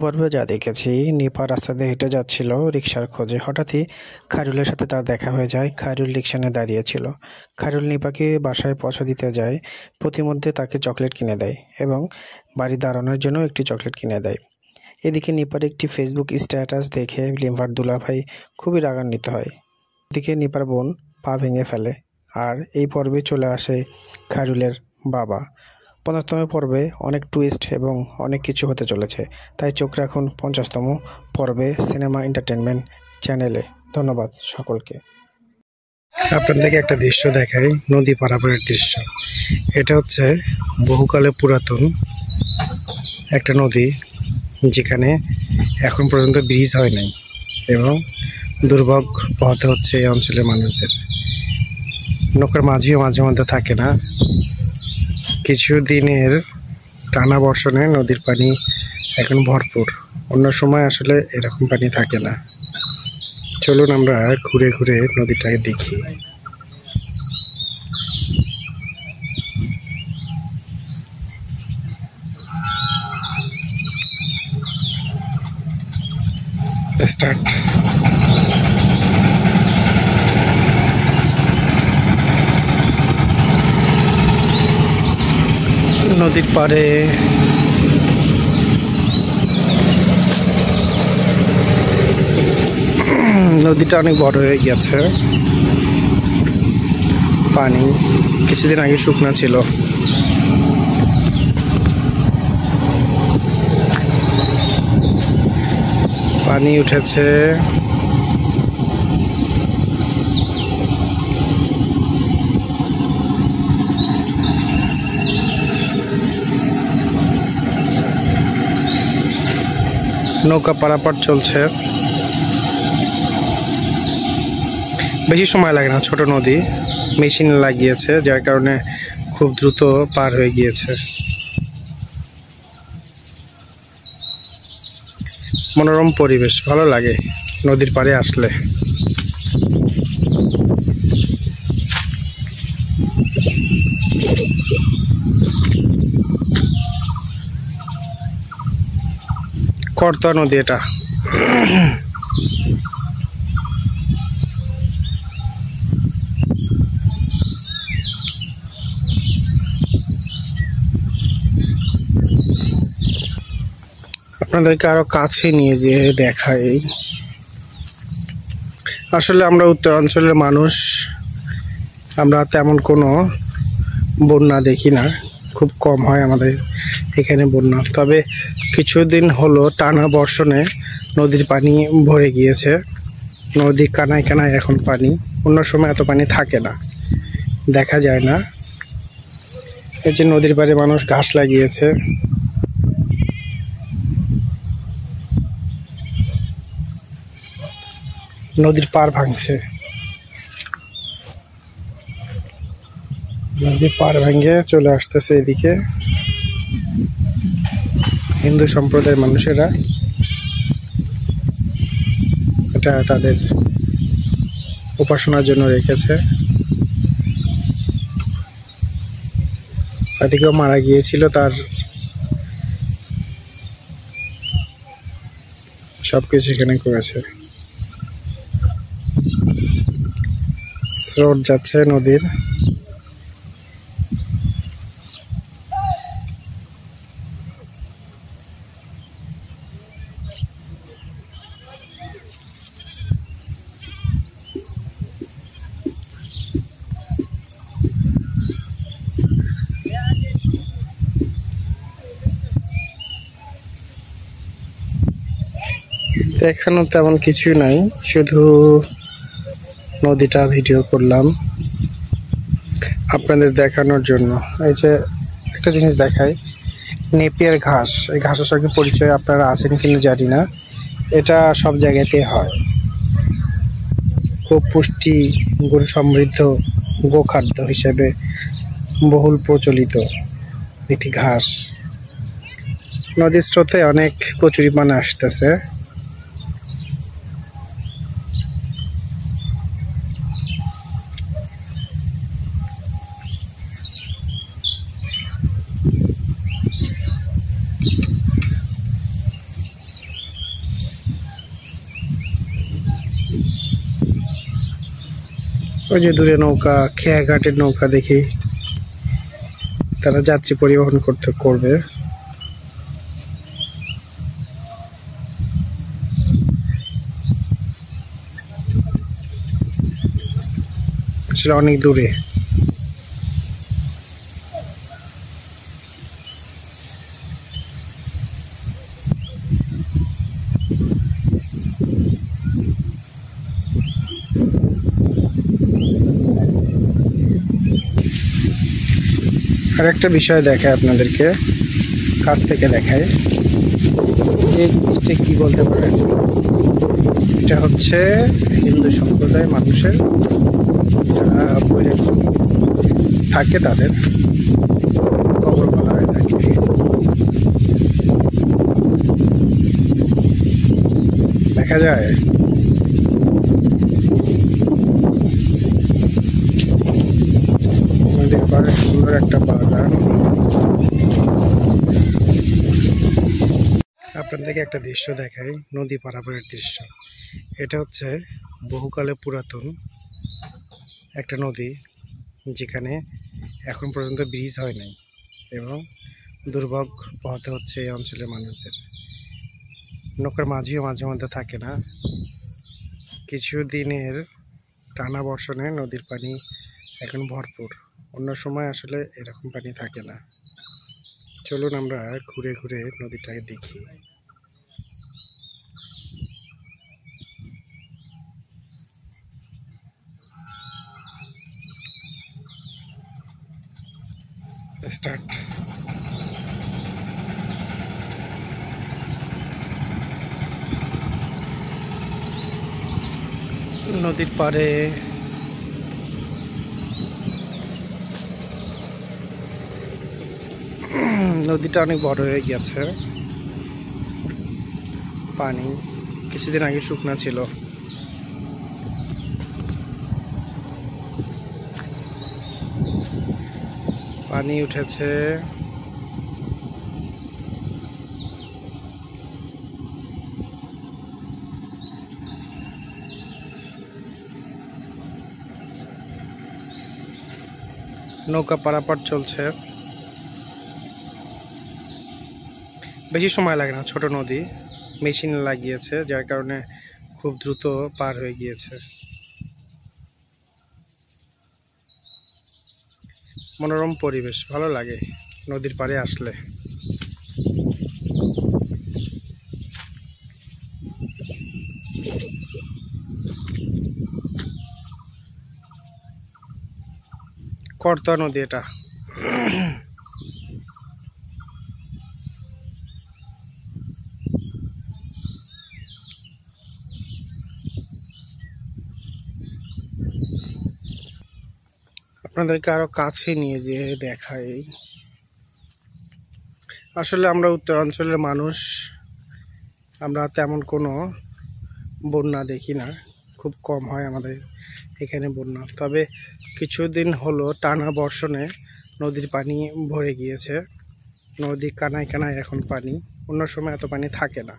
পর্বে যা দেখেছি, নিপা রাস্তা দিয়ে হেঁটে যাচ্ছিল রিকশার খোঁজে। হঠাৎই খায়রুলের সাথে তার দেখা হয়ে যায়। খায়রুল রিকশা নিয়ে দাঁড়িয়েছিল। খায়রুল নিপাকে বাসায় পৌঁছে দিতে যায়। প্রতিমধ্যে তাকে চকলেট কিনে দেয় এবং বাড়ি দাঁড়ানোর জন্য একটি চকলেট কিনে দেয়। এদিকে নিপার একটি ফেসবুক স্ট্যাটাস দেখে নিপার দুলাভাই খুবই রাগান্বিত হয়। এদিকে নিপার বোন পা ভেঙে ফেলে। আর এই পর্বে চলে আসে খায়রুলের বাবা। 50তম পর্বে অনেক টুইস্ট এবং অনেক কিছু হতে চলেছে, তাই চোখ রাখুন 50তম পর্বে সিনেমা এন্টারটেনমেন্ট চ্যানেলে। ধন্যবাদ সকলকে। আপনাদেরকে একটা দৃশ্য দেখাই, নদী পারাপারের দৃশ্য। এটা হচ্ছে বহুকালে পুরাতন একটা নদী, যেখানে এখন পর্যন্ত ব্রিজ হয় নাই এবং দুর্ভোগ পোহাতে হচ্ছে এই অঞ্চলের মানুষদের। নৌকার মাঝিও মাঝে মধ্যে থাকে না। কিছু দিনের টানা বর্ষণে নদীর পানি এখন ভরপুর। অন্য সময় আসলে এরকম পানি থাকে না। চলুন আমরা ঘুরে ঘুরে নদীটাকে দেখি। স্টার্ট। নদীর পাড়ে নদীটা অনেক বড় হয়ে গেছে। পানি কিছুদিন আগে শুকনা ছিল। পানি উঠেছে। নৌকা পারাপার চলছে। বেশি সময় লাগে না, ছোট নদী, মেশিন লাগিয়েছে যার কারণে খুব দ্রুত পার হয়ে গিয়েছে। মনোরম পরিবেশ, ভালো লাগে নদীর পাড়ে আসলে। করতা নদী এটা। আপনাদেরকে আরো কাছে নিয়ে যেয়ে দেখাই। আসলে আমরা উত্তরাঞ্চলের মানুষ, আমরা তেমন কোনো বন্যা দেখি না, খুব কম হয় আমাদের এখানে বন্যা। তবে কিছুদিন হলো টানা বর্ষণে নদীর পানি ভরে গিয়েছে। নদী কানায় কানায় এখন পানি। অন্য সময় এত পানি থাকে না, দেখা যায় না। এই যে নদীর পাড়ে মানুষ ঘাস লাগিয়েছে। নদীর পার ভাঙছে। নদীর পার ভেঙে চলে আসতেছে এদিকে। হিন্দু সম্প্রদায়ের মানুষেরা এটা তাদের উপাসনার জন্য রেখেছে। এদিকেও মারা গিয়েছিল, তার সবকিছু এখানে করেছে। স্রোত যাচ্ছে নদীর। এখানেও তেমন কিছুই নাই, শুধু নদীটা ভিডিও করলাম আপনাদের দেখানোর জন্য। এই যে একটা জিনিস দেখাই, নেপিয়ার ঘাস। এই ঘাসের সঙ্গে পরিচয় আপনারা আছেন কিনা জানি না, এটা সব জায়গাতেই হয়। খুব পুষ্টি গুণ সমৃদ্ধ গোখাদ্য হিসেবে বহুল প্রচলিত একটি ঘাস। নদীর স্রোতে অনেক কচুরিপানা আসতেছে। ওই যে দূরে নৌকা, খেয়াঘাটের নৌকা দেখি, তারা যাত্রী পরিবহন করবে। আসলে অনেক দূরে। আর একটা বিষয় দেখায় আপনাদেরকে, কাছ থেকে দেখায়। এই জিনিসটা কি বলতে পারেন? এটা হচ্ছে হিন্দু সম্প্রদায়ের মানুষের যারা বইরে থাকে তাদের কবর বলা হয়ে থাকে। দেখা যায় নদীর পাড়ে সুন্দর একটা বাগান। আপনাদেরকে একটা দৃশ্য দেখাই, নদী পারাপারের দৃশ্য। এটা হচ্ছে বহুকালে পুরাতন একটা নদী, যেখানে এখন পর্যন্ত ব্রিজ হয় নাই এবং দুর্ভোগ পোহাতে হচ্ছে এই অঞ্চলের মানুষদের। নৌকার মাঝিও মাঝে মধ্যে থাকে না। কিছু দিনের টানা বর্ষণে নদীর পানি এখন ভরপুর, অন্য সময় আসলে এরকম পানি থাকে না। চলুন আমরা ঘুরে ঘুরে নদীটাকে দেখি। স্টার্ট। নদীর পাড়ে নদীটা অনেক বড় হয়ে গেছে, পানি কিছুদিন আগে শুকনা ছিল। পানি উঠেছে, নৌকা পারাপার চলছে। বেশি সময় লাগে না, ছোট নদী, মেশিন লাগিয়েছে যার কারণে খুব দ্রুত পার হয়ে গিয়েছে। মনোরম পরিবেশ, ভালো লাগে নদীর পাড়ে আসলে। করতোয়া নদী এটা। আপনাদেরকে আরো কাছে নিয়ে যেয়ে দেখাই। আসলে আমরা উত্তরাঞ্চলের মানুষ, আমরা তেমন কোনো বন্যা দেখি না, খুব কম হয় আমাদের এখানে বন্যা। তবে কিছুদিন হলো টানা বর্ষণে নদীর পানি ভরে গিয়েছে, নদী কানায় কানায় এখন পানি। অন্য সময় এত পানি থাকে না,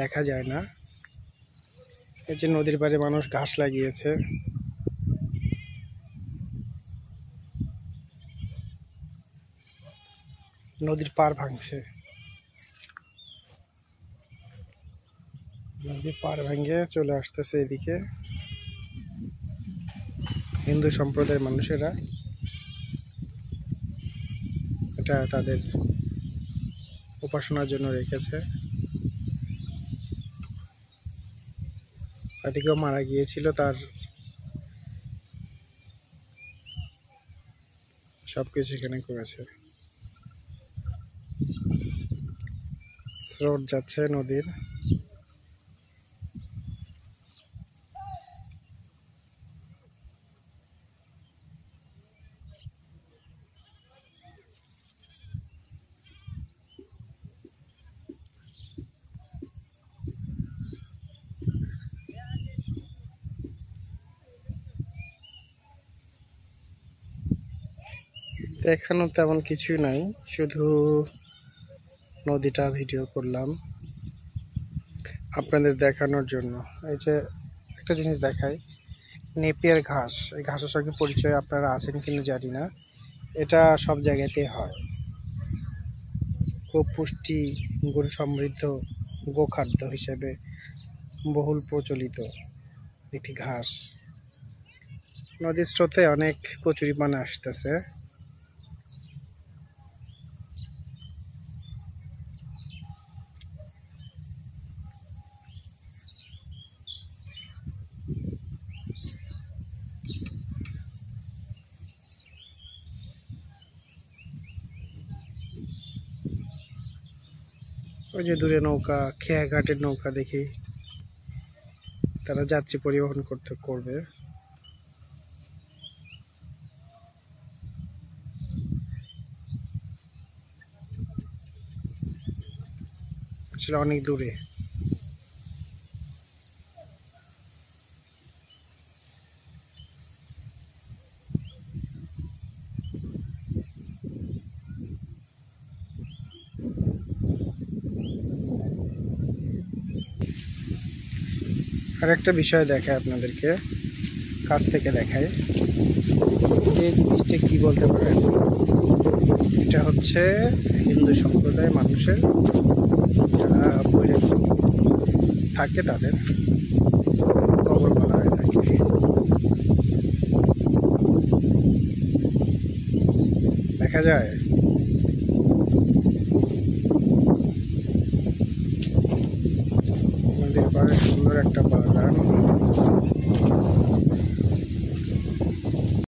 দেখা যায় না। এই যে নদীর পাড়ে মানুষ ঘাস লাগিয়েছে। নদীর পাড় ভাঙছে, নদীর পাড় ভেঙে চলে আসতেছে এদিকে। হিন্দু সম্প্রদায়ের মানুষেরা এটা তাদের উপাসনার জন্য রেখেছে। এদিকেও মারা গিয়েছিল, তার সবকিছু এখানে করেছে। স্রোত যাচ্ছে নদীর। দেখানো তেমন কিছুই নাই, শুধু নদীটা ভিডিও করলাম আপনাদের দেখানোর জন্য। এই যে একটা জিনিস দেখাই, নেপিয়ার ঘাস, এই ঘাসের সঙ্গে পরিচয় আপনারা আছেন কিনা জানি না। এটা সব জায়গাতেই হয়। খুব পুষ্টি গুণ সমৃদ্ধ গোখাদ্য হিসেবে বহুল প্রচলিত একটি ঘাস। নদীর স্রোতে অনেক কচুরিপানা আসতেছে। ওই যে দূরে নৌকা, খেয়াঘাটের নৌকা দেখি, তারা যাত্রী পরিবহন করবে। আসলে অনেক দূরে। আর একটা বিষয় দেখায় আপনাদেরকে, কাছ থেকে দেখায়। এই জিনিসটা কি বলতে পারেন? এটা হচ্ছে হিন্দু সম্প্রদায়ের মানুষের যারা বইরে থাকে তাদের কবর বলা হয়ে থাকে। দেখা যায় নদীর পাড়ে সুন্দর একটা বাগান।